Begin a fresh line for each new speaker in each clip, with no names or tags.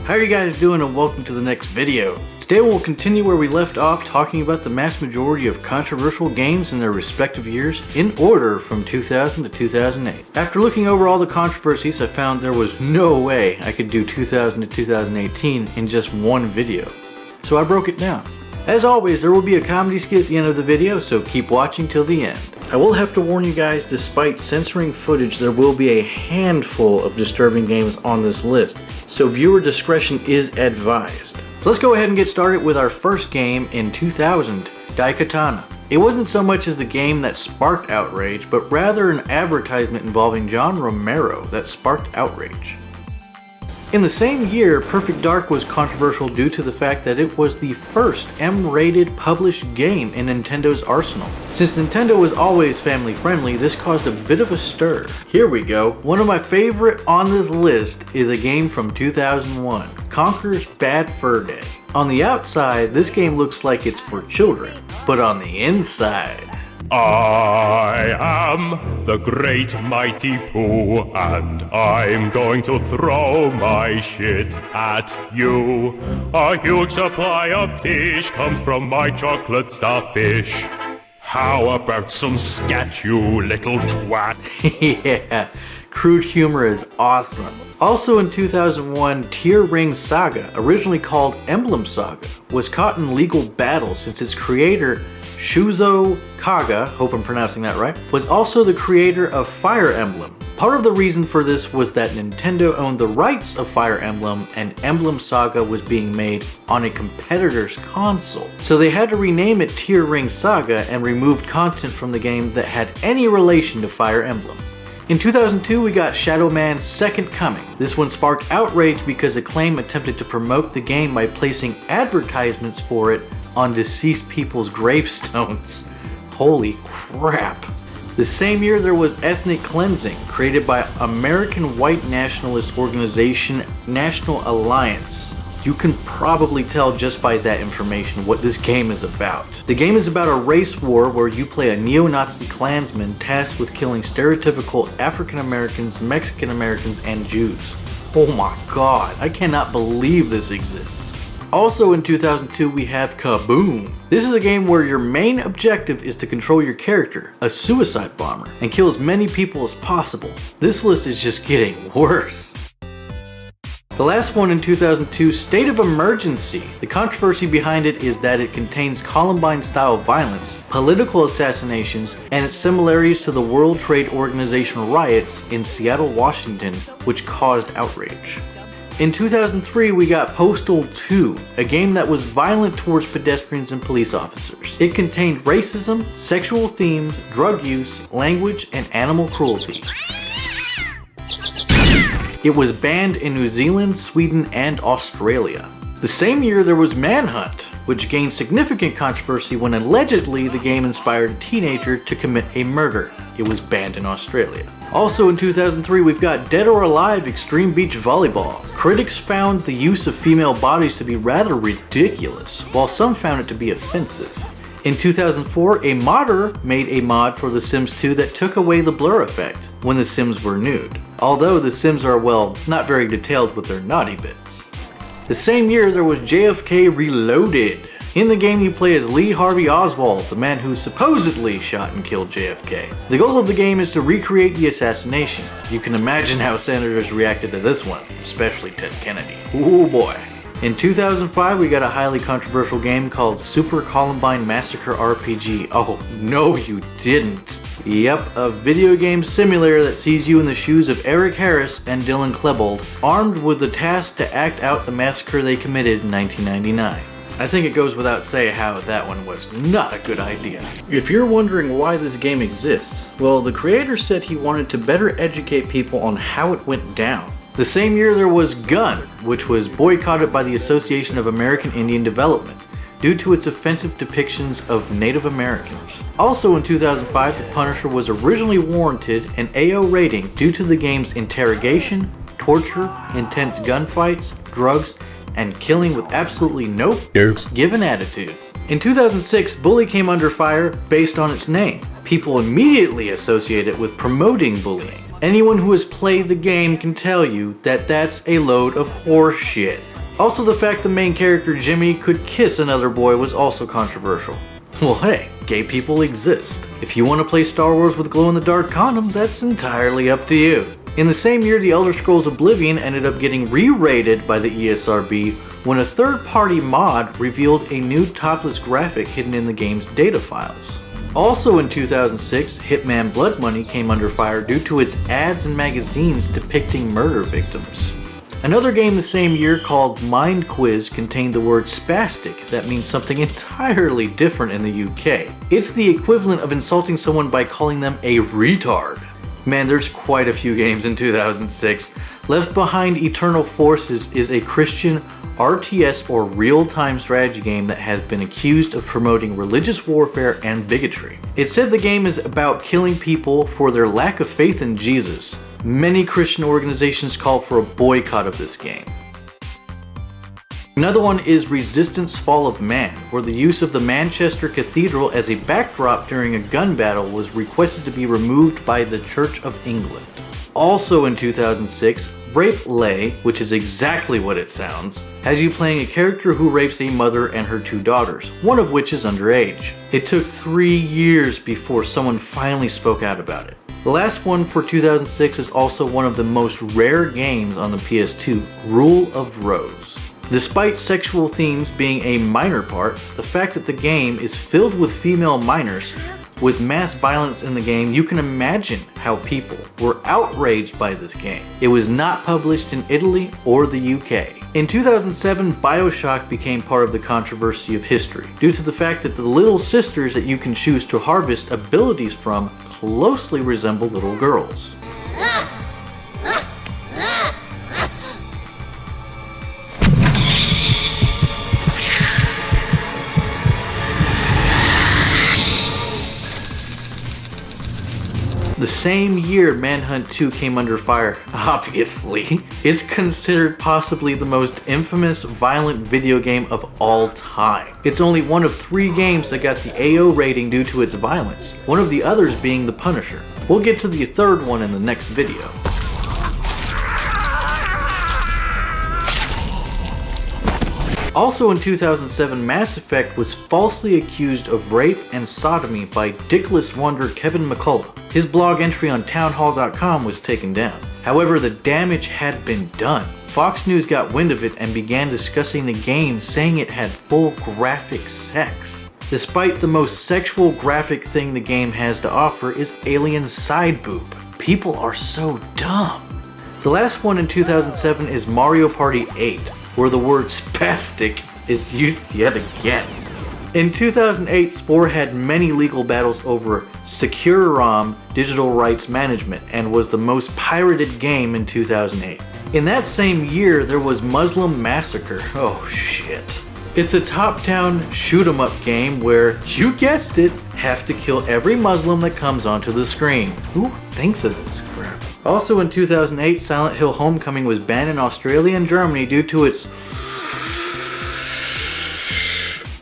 How are you guys doing, and welcome to the next video. Today we'll continue where we left off, talking about the mass majority of controversial games in their respective years in order from 2000 to 2008. After looking over all the controversies, I found there was no way I could do 2000 to 2018 in just one video. So I broke it down. As always, there will be a comedy skit at the end of the video, so keep watching till the end. I will have to warn you guys, despite censoring footage, there will be a handful of disturbing games on this list, so viewer discretion is advised. So let's go ahead and get started with our first game in 2000, Daikatana. It wasn't so much as the game that sparked outrage, but rather an advertisement involving John Romero that sparked outrage. In the same year, Perfect Dark was controversial due to the fact that it was the first M-rated published game in Nintendo's arsenal. Since Nintendo was always family friendly, this caused a bit of a stir. Here we go. One of my favorite on this list is a game from 2001, Conker's Bad Fur Day. On the outside, this game looks like it's for children, but on the inside,
I am the great mighty Pooh, and I'm going to throw my shit at you. A huge supply of tish comes from my chocolate starfish. How about some scat, you little twat?
Yeah, crude humor is awesome. Also in 2001, Tear Ring Saga, originally called Emblem Saga, was caught in legal battle since its creator, Shuzo Kaga, hope I'm pronouncing that right, was also the creator of Fire Emblem. Part of the reason for this was that Nintendo owned the rights of Fire Emblem, and Emblem Saga was being made on a competitor's console. So they had to rename it Tear Ring Saga and removed content from the game that had any relation to Fire Emblem. In 2002, we got Shadow Man's Second Coming. This one sparked outrage because Acclaim attempted to promote the game by placing advertisements for it on deceased people's gravestones. Holy crap. The same year there was Ethnic Cleansing, created by American white nationalist organization National Alliance. You can probably tell just by that information what this game is about. The game is about a race war where you play a neo-Nazi Klansman tasked with killing stereotypical African Americans, Mexican Americans, and Jews. Oh my god, I cannot believe this exists. Also in 2002 we have Kaboom. This is a game where your main objective is to control your character, a suicide bomber, and kill as many people as possible. This list is just getting worse. The last one in 2002, State of Emergency. The controversy behind it is that it contains Columbine-style violence, political assassinations, and its similarities to the World Trade Organization riots in Seattle, Washington, which caused outrage. In 2003, we got Postal 2, a game that was violent towards pedestrians and police officers. It contained racism, sexual themes, drug use, language, and animal cruelty. It was banned in New Zealand, Sweden, and Australia. The same year there was Manhunt, which gained significant controversy when allegedly the game inspired a teenager to commit a murder. It was banned in Australia. Also in 2003 we've got Dead or Alive Extreme Beach Volleyball. Critics found the use of female bodies to be rather ridiculous, while some found it to be offensive. In 2004, a modder made a mod for The Sims 2 that took away the blur effect when the Sims were nude. Although the Sims are, well, not very detailed with their naughty bits. The same year there was JFK Reloaded. In the game you play as Lee Harvey Oswald, the man who supposedly shot and killed JFK. The goal of the game is to recreate the assassination. You can imagine how senators reacted to this one, especially Ted Kennedy. Ooh boy. In 2005 we got a highly controversial game called Super Columbine Massacre RPG. Oh, no you didn't. Yep, a video game simulator that sees you in the shoes of Eric Harris and Dylan Klebold, armed with the task to act out the massacre they committed in 1999. I think it goes without saying how that one was not a good idea. If you're wondering why this game exists, well, the creator said he wanted to better educate people on how it went down. The same year there was Gun, which was boycotted by the Association of American Indian Development due to its offensive depictions of Native Americans. Also in 2005, The Punisher was originally warranted an AO rating due to the game's interrogation, torture, intense gunfights, drugs, and killing with absolutely no f***s given attitude. In 2006, Bully came under fire based on its name. People immediately associate it with promoting bullying. Anyone who has played the game can tell you that that's a load of horse shit. Also, the fact the main character Jimmy could kiss another boy was also controversial. Well, hey, gay people exist. If you want to play Star Wars with glow-in-the-dark condoms, that's entirely up to you. In the same year, The Elder Scrolls Oblivion ended up getting re-rated by the ESRB when a third-party mod revealed a new topless graphic hidden in the game's data files. Also in 2006, Hitman Blood Money came under fire due to its ads in magazines depicting murder victims. Another game the same year called Mind Quiz contained the word spastic that means something entirely different in the UK. It's the equivalent of insulting someone by calling them a retard. Man, there's quite a few games in 2006. Left Behind Eternal Forces is a Christian RTS or real-time strategy game that has been accused of promoting religious warfare and bigotry. It said the game is about killing people for their lack of faith in Jesus. Many Christian organizations call for a boycott of this game. Another one is Resistance Fall of Man, where the use of the Manchester Cathedral as a backdrop during a gun battle was requested to be removed by the Church of England. Also in 2006, Rape Lay, which is exactly what it sounds, has you playing a character who rapes a mother and her 2 daughters, one of which is underage. It took 3 years before someone finally spoke out about it. The last one for 2006 is also one of the most rare games on the PS2, Rule of Rose. Despite sexual themes being a minor part, the fact that the game is filled with female minors, with mass violence in the game, you can imagine how people were outraged by this game. It was not published in Italy or the UK. In 2007, BioShock became part of the controversy of history, due to the fact that the little sisters that you can choose to harvest abilities from closely resemble little girls. The same year Manhunt 2 came under fire, obviously. It's considered possibly the most infamous violent video game of all time. It's only one of 3 games that got the AO rating due to its violence, one of the others being The Punisher. We'll get to the third one in the next video. Also in 2007, Mass Effect was falsely accused of rape and sodomy by dickless wonder Kevin McCullough. His blog entry on townhall.com was taken down. However, the damage had been done. Fox News got wind of it and began discussing the game, saying it had full graphic sex. Despite the most sexual graphic thing the game has to offer is alien side boob. People are so dumb. The last one in 2007 is Mario Party 8. Where the word spastic is used yet again. In 2008, Spore had many legal battles over Secure ROM digital rights management and was the most pirated game in 2008. In that same year, there was Muslim Massacre. Oh shit. It's a top-down shoot-'em-up game where, you guessed it, have to kill every Muslim that comes onto the screen. Who thinks of this crap? Also in 2008, Silent Hill Homecoming was banned in Australia and Germany due to its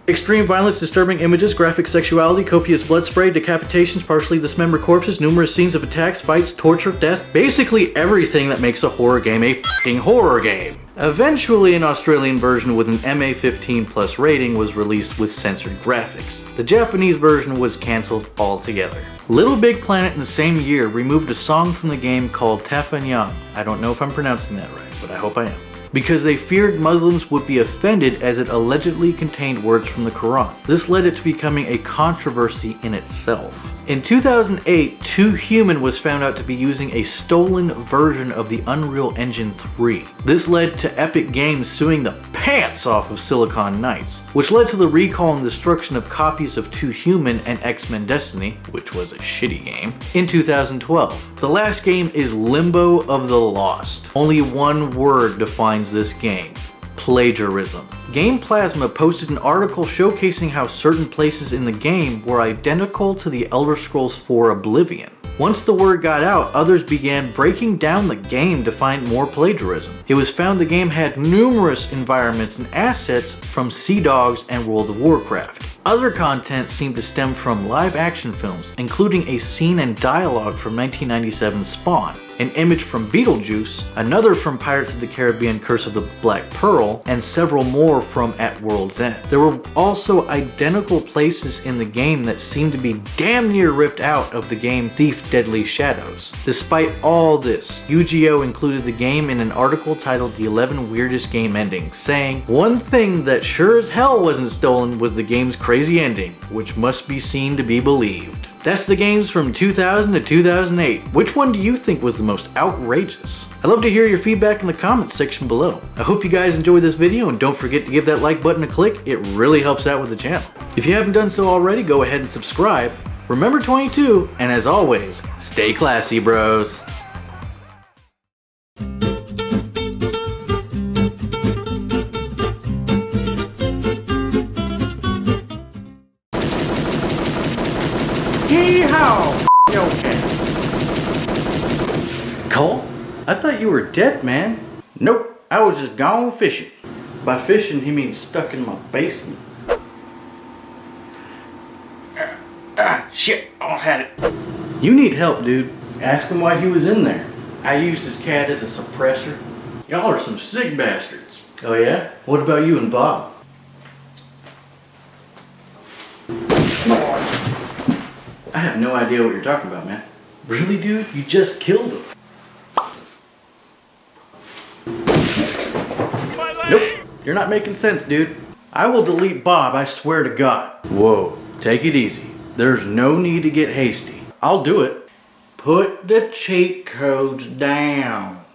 extreme violence, disturbing images, graphic sexuality, copious blood spray, decapitations, partially dismembered corpses, numerous scenes of attacks, fights, torture, death, basically everything that makes a horror game a f***ing horror game. Eventually, an Australian version with an MA15 plus rating was released with censored graphics. The Japanese version was cancelled altogether. Little Big Planet in the same year removed a song from the game called Tafanyang. I don't know if I'm pronouncing that right, but I hope I am. Because they feared Muslims would be offended as it allegedly contained words from the Quran. This led it to becoming a controversy in itself. In 2008, Too Human was found out to be using a stolen version of the Unreal Engine 3. This led to Epic Games suing the pants off of Silicon Knights, which led to the recall and destruction of copies of Too Human and X-Men Destiny, which was a shitty game, in 2012. The last game is Limbo of the Lost. Only one word defines this game: plagiarism. Game Plasma posted an article showcasing how certain places in the game were identical to the Elder Scrolls 4 Oblivion. Once the word got out, others began breaking down the game to find more plagiarism. It was found the game had numerous environments and assets from Sea Dogs and World of Warcraft. Other content seemed to stem from live action films, including a scene and dialogue from 1997's Spawn, an image from Beetlejuice, another from Pirates of the Caribbean Curse of the Black Pearl, and several more from At World's End. There were also identical places in the game that seemed to be damn near ripped out of the game Thief Deadly Shadows. Despite all this, UGO included the game in an article titled The 11 Weirdest Game Endings, saying, "One thing that sure as hell wasn't stolen was the game's crazy ending, which must be seen to be believed." That's the games from 2000 to 2008. Which one do you think was the most outrageous? I'd love to hear your feedback in the comments section below. I hope you guys enjoyed this video, and don't forget to give that like button a click. It really helps out with the channel. If you haven't done so already, go ahead and subscribe. Remember 22, and as always, stay classy, bros. Yeehaw! Okay. Cole? I thought you were dead, man. Nope, I was just gone fishing. By fishing, he means stuck in my basement. Shit, almost had it. You need help, dude. Ask him why he was in there. I used his cat as a suppressor. Y'all are some sick bastards. Oh yeah? What about you and Bob? I have no idea what you're talking about, man. Really, dude? You just killed him. Nope, you're not making sense, dude. I will delete Bob, I swear to God. Whoa, take it easy. There's no need to get hasty. I'll do it. Put the cheat codes down.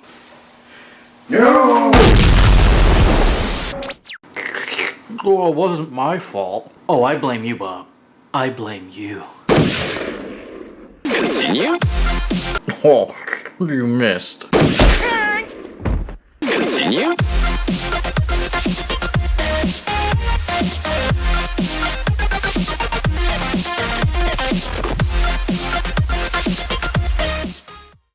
No! Oh, it wasn't my fault. Oh, I blame you, Bob. I blame you.
Continue.
Oh, you missed.
Continue.